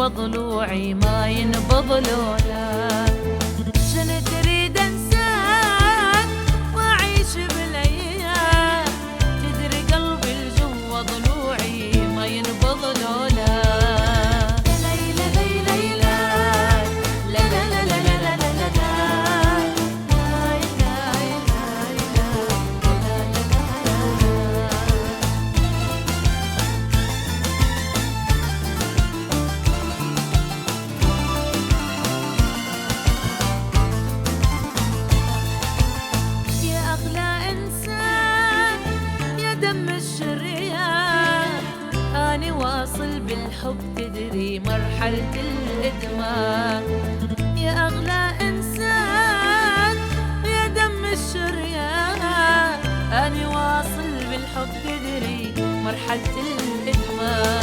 جوا ضلوعي ما ينبض لولاك. شنو تريد انساك واعيش بالايام، تدري قلبي الجوا ضلوعي ما ينبض لولاك. واصل بالحب تدري مرحلة الإدمان، يا أغلى إنسان يا دم الشريان. أنا واصل بالحب تدري مرحلة الإدمان.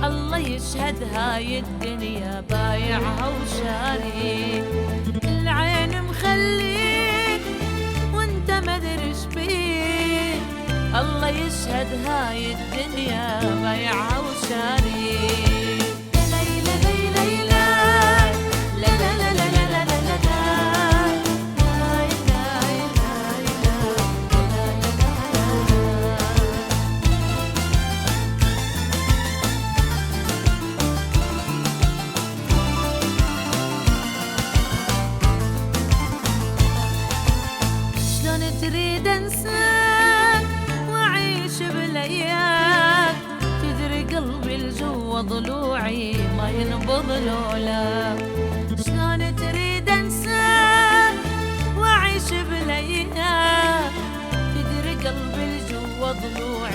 الله يشهد هاي الدنيا بايعها وشاري، العين مخليك وانت مدري شبيك. الله يشهد هاي الدنيا بايعها وشاري. تريد انساك واعيش بالايام، تدري قلبي الجوا ضلوعي ما ينبض لولاك. شلون تريد انساك واعيش بالايام، تدري قلبي الجوا ضلوعي